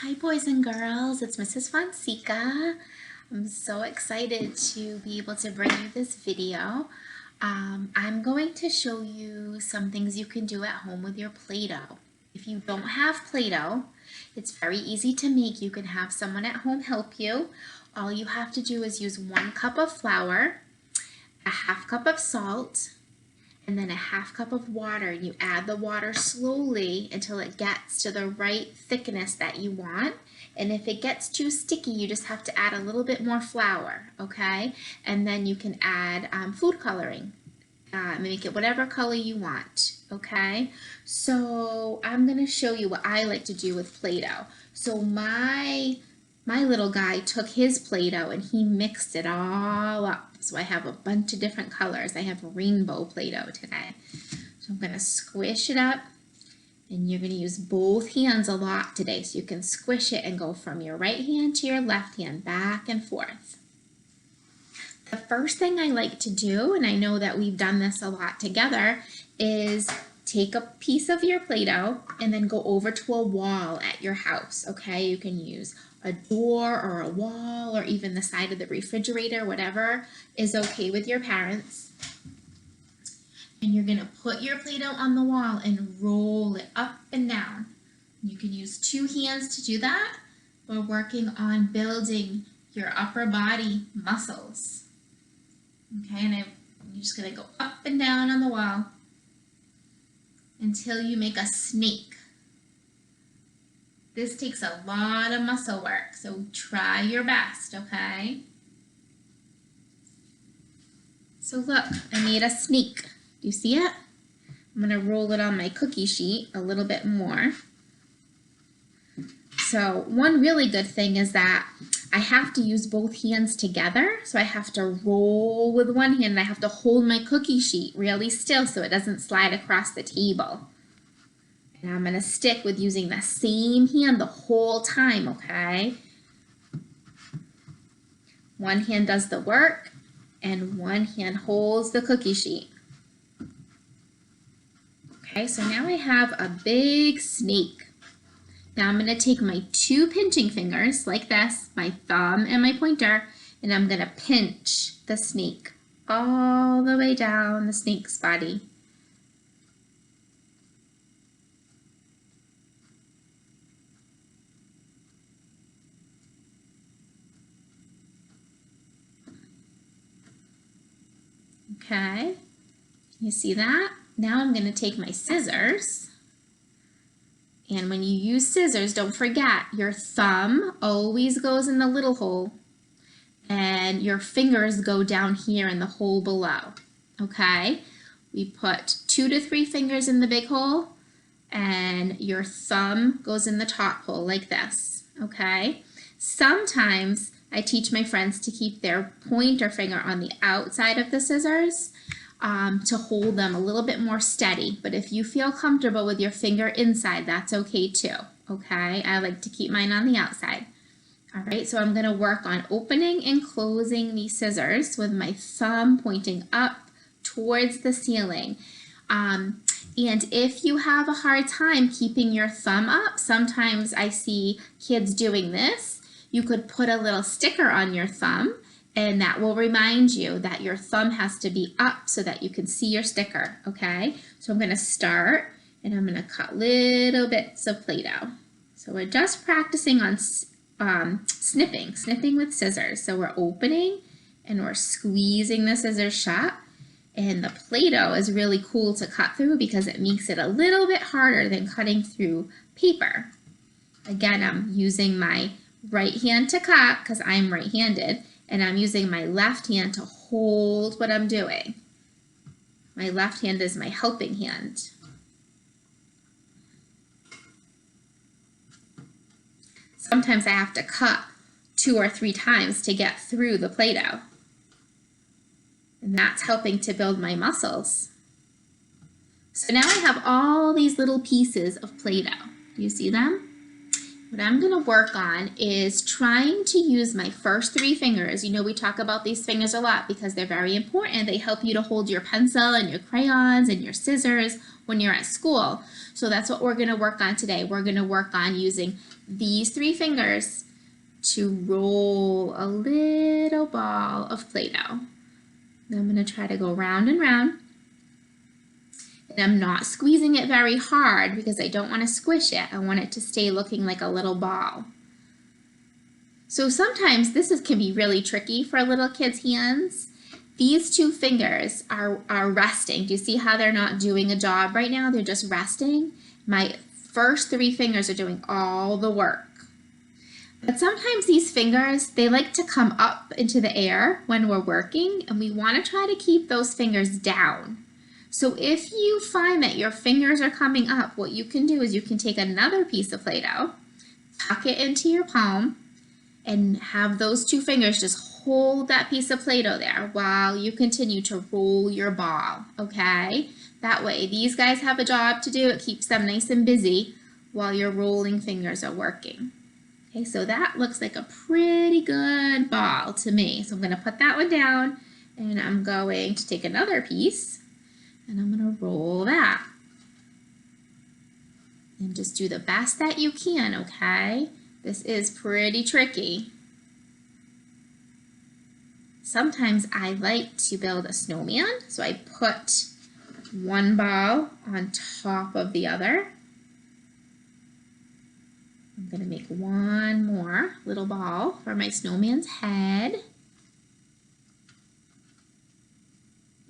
Hi boys and girls, it's Mrs. Fonseca. I'm so excited to be able to bring you this video. I'm going to show you some things you can do at home with your Play-Doh. If you don't have Play-Doh, it's very easy to make. You can have someone at home help you. All you have to do is use 1 cup of flour, a ½ cup of salt, and then a ½ cup of water. You add the water slowly until it gets to the right thickness that you want. And if it gets too sticky, you just have to add a little bit more flour, okay? And then you can add food coloring. Make it whatever color you want, okay? So I'm gonna show you what I like to do with Play-Doh. So my little guy took his Play-Doh and he mixed it all up. So I have a bunch of different colors. I have rainbow Play-Doh today. So I'm gonna squish it up, and you're gonna use both hands a lot today. So you can squish it and go from your right hand to your left hand, back and forth. The first thing I like to do, and I know that we've done this a lot together, is take a piece of your Play-Doh and then go over to a wall at your house, okay? You can use a door or a wall or even the side of the refrigerator, whatever is okay with your parents. And you're gonna put your Play-Doh on the wall and roll it up and down. You can use 2 hands to do that. We're working on building your upper body muscles. Okay, and you're just gonna go up and down on the wall until you make a snake. This takes a lot of muscle work, so try your best, okay? So look, I made a snake. Do you see it? I'm gonna roll it on my cookie sheet a little bit more. So one really good thing is that I have to use both hands together. So I have to roll with one hand and I have to hold my cookie sheet really still so it doesn't slide across the table. And I'm gonna stick with using the same hand the whole time, okay? One hand does the work and one hand holds the cookie sheet. Okay, so now I have a big snake. Now I'm gonna take my 2 pinching fingers like this, my thumb and my pointer, and I'm gonna pinch the snake all the way down the snake's body. Okay, you see that? Now I'm gonna take my scissors, and when you use scissors, don't forget your thumb always goes in the little hole and your fingers go down here in the hole below, okay? We put 2 to 3 fingers in the big hole and your thumb goes in the top hole like this, okay? Sometimes I teach my friends to keep their pointer finger on the outside of the scissors to hold them a little bit more steady. But if you feel comfortable with your finger inside, that's okay too, okay? I like to keep mine on the outside. All right, so I'm gonna work on opening and closing these scissors with my thumb pointing up towards the ceiling. And if you have a hard time keeping your thumb up, sometimes I see kids doing this. You could put a little sticker on your thumb and that will remind you that your thumb has to be up so that you can see your sticker, okay? So I'm gonna start and I'm gonna cut little bits of Play-Doh. So we're just practicing on snipping with scissors. So we're opening and we're squeezing the scissors shut. And the Play-Doh is really cool to cut through because it makes it a little bit harder than cutting through paper. Again, I'm using my right hand to cut because I'm right-handed, and I'm using my left hand to hold what I'm doing. My left hand is my helping hand. Sometimes I have to cut 2 or 3 times to get through the Play-Doh. And that's helping to build my muscles. So now I have all these little pieces of Play-Doh. Do you see them? What I'm gonna work on is trying to use my first 3 fingers. You know, we talk about these fingers a lot because they're very important. They help you to hold your pencil and your crayons and your scissors when you're at school. So that's what we're going to work on today. We're going to work on using these 3 fingers to roll a little ball of Play-Doh. Then I'm going to try to go round and round. And I'm not squeezing it very hard because I don't want to squish it. I want it to stay looking like a little ball. So sometimes this can be really tricky for little kids' hands. These 2 fingers are resting. Do you see how they're not doing a job right now? They're just resting. My first 3 fingers are doing all the work. But sometimes these fingers, they like to come up into the air when we're working, and we want to try to keep those fingers down. So if you find that your fingers are coming up, what you can do is you can take another piece of Play-Doh, tuck it into your palm, and have those 2 fingers just hold that piece of Play-Doh there while you continue to roll your ball, okay? That way, these guys have a job to do. It keeps them nice and busy while your rolling fingers are working. Okay, so that looks like a pretty good ball to me. So I'm going to put that one down, and I'm going to take another piece, and I'm going to roll that. And just do the best that you can, okay? This is pretty tricky. Sometimes I like to build a snowman, so I put one ball on top of the other. I'm going to make one more little ball for my snowman's head.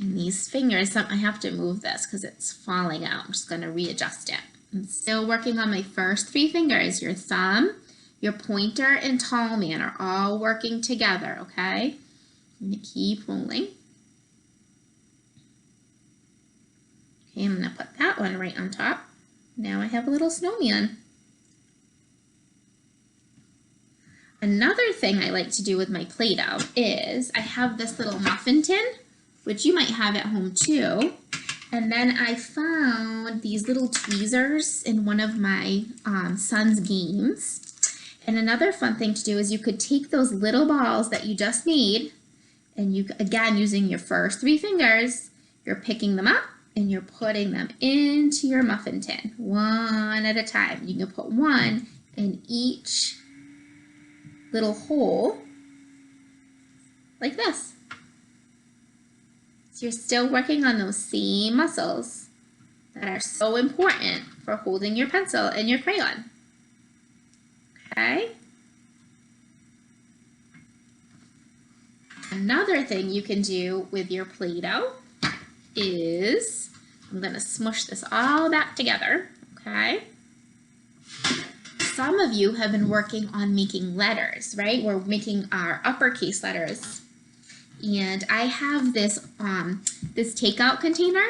And these fingers, I have to move this because it's falling out. I'm just going to readjust it. I'm still working on my first 3 fingers. Your thumb, your pointer, and tall man are all working together, okay? I'm going to keep rolling. Okay, I'm going to put that one right on top. Now I have a little snowman. Another thing I like to do with my Play-Doh is I have this little muffin tin, which you might have at home too. And then I found these little tweezers in one of my son's games. And another fun thing to do is you could take those little balls that you just made, and you, again, using your first 3 fingers, you're picking them up and you're putting them into your muffin tin, one at a time. You can put one in each little hole, like this. So you're still working on those same muscles that are so important for holding your pencil and your crayon. Okay? Another thing you can do with your Play-Doh is, I'm going to smush this all back together, okay? Some of you have been working on making letters, right? We're making our uppercase letters. And I have this this takeout container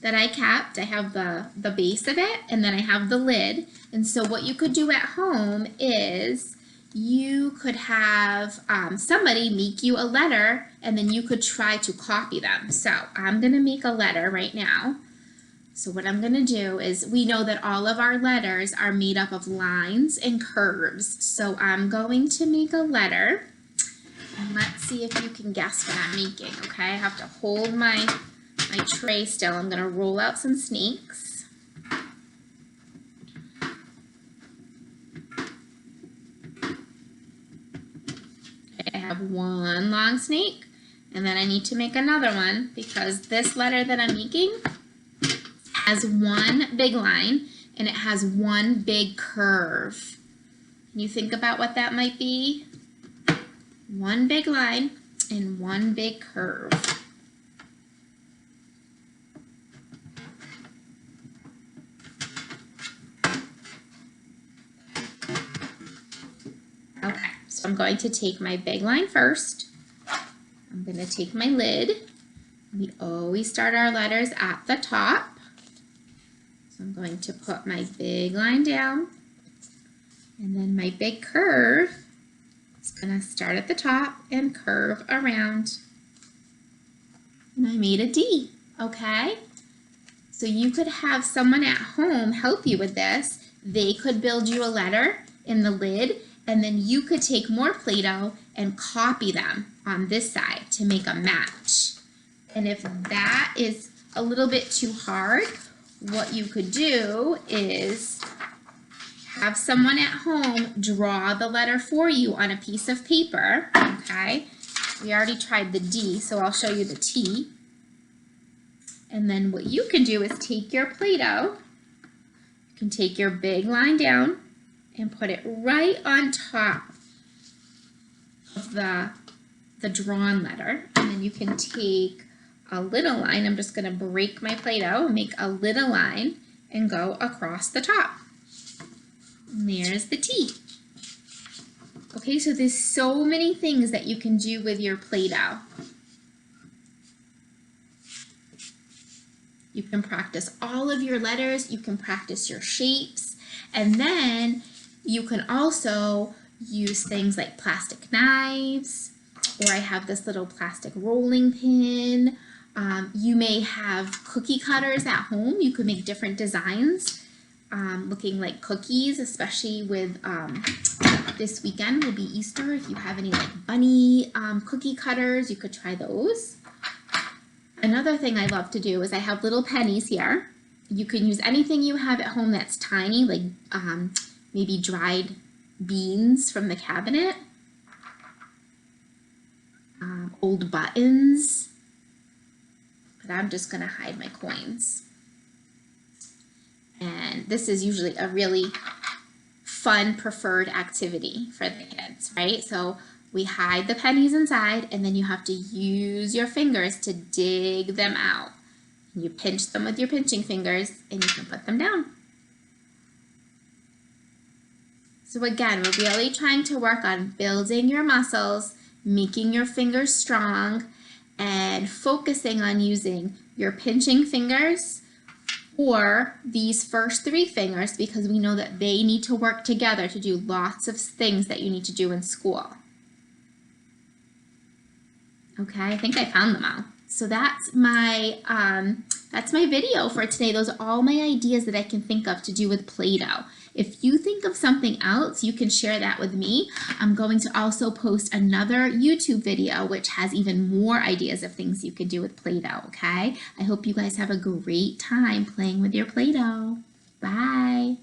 that I kept. I have the base of it, and then I have the lid. And so what you could do at home is you could have somebody make you a letter, and then you could try to copy them. So I'm going to make a letter right now. So what I'm going to do is, we know that all of our letters are made up of lines and curves. So I'm going to make a letter. And let's see if you can guess what I'm making, okay? I have to hold my tray still. I'm going to roll out some snakes. Okay, I have one long snake, and then I need to make another one because this letter that I'm making has one big line and it has one big curve. Can you think about what that might be? One big line and one big curve. Okay, so I'm going to take my big line first. I'm going to take my lid. We always start our letters at the top. So I'm going to put my big line down, and then my big curve is going to start at the top and curve around. And I made a D, okay? So you could have someone at home help you with this. They could build you a letter in the lid, and then you could take more Play-Doh and copy them on this side to make a match. And if that is a little bit too hard, what you could do is have someone at home draw the letter for you on a piece of paper, okay? We already tried the D, so I'll show you the T. And then what you can do is take your Play-Doh, you can take your big line down and put it right on top of the drawn letter. And then you can take a little line, I'm just gonna break my Play-Doh, make a little line and go across the top. And there's the T. Okay, so there's so many things that you can do with your Play-Doh. You can practice all of your letters, you can practice your shapes, and then you can also use things like plastic knives, or I have this little plastic rolling pin. You may have cookie cutters at home. You could make different designs looking like cookies, especially with this weekend will be Easter. If you have any like bunny cookie cutters, you could try those. Another thing I love to do is I have little pennies here. You can use anything you have at home that's tiny, like maybe dried beans from the cabinet, old buttons, but I'm just gonna hide my coins. And this is usually a really fun, preferred activity for the kids, right? So we hide the pennies inside, and then you have to use your fingers to dig them out. You pinch them with your pinching fingers, and you can put them down. So again, we're really trying to work on building your muscles, making your fingers strong, and focusing on using your pinching fingers or these first three fingers, because we know that they need to work together to do lots of things that you need to do in school. Okay, I think I found them all. So that's my video for today. Those are all my ideas that I can think of to do with Play-Doh. If you think of something else, you can share that with me. I'm going to also post another YouTube video which has even more ideas of things you can do with Play-Doh, okay? I hope you guys have a great time playing with your Play-Doh. Bye.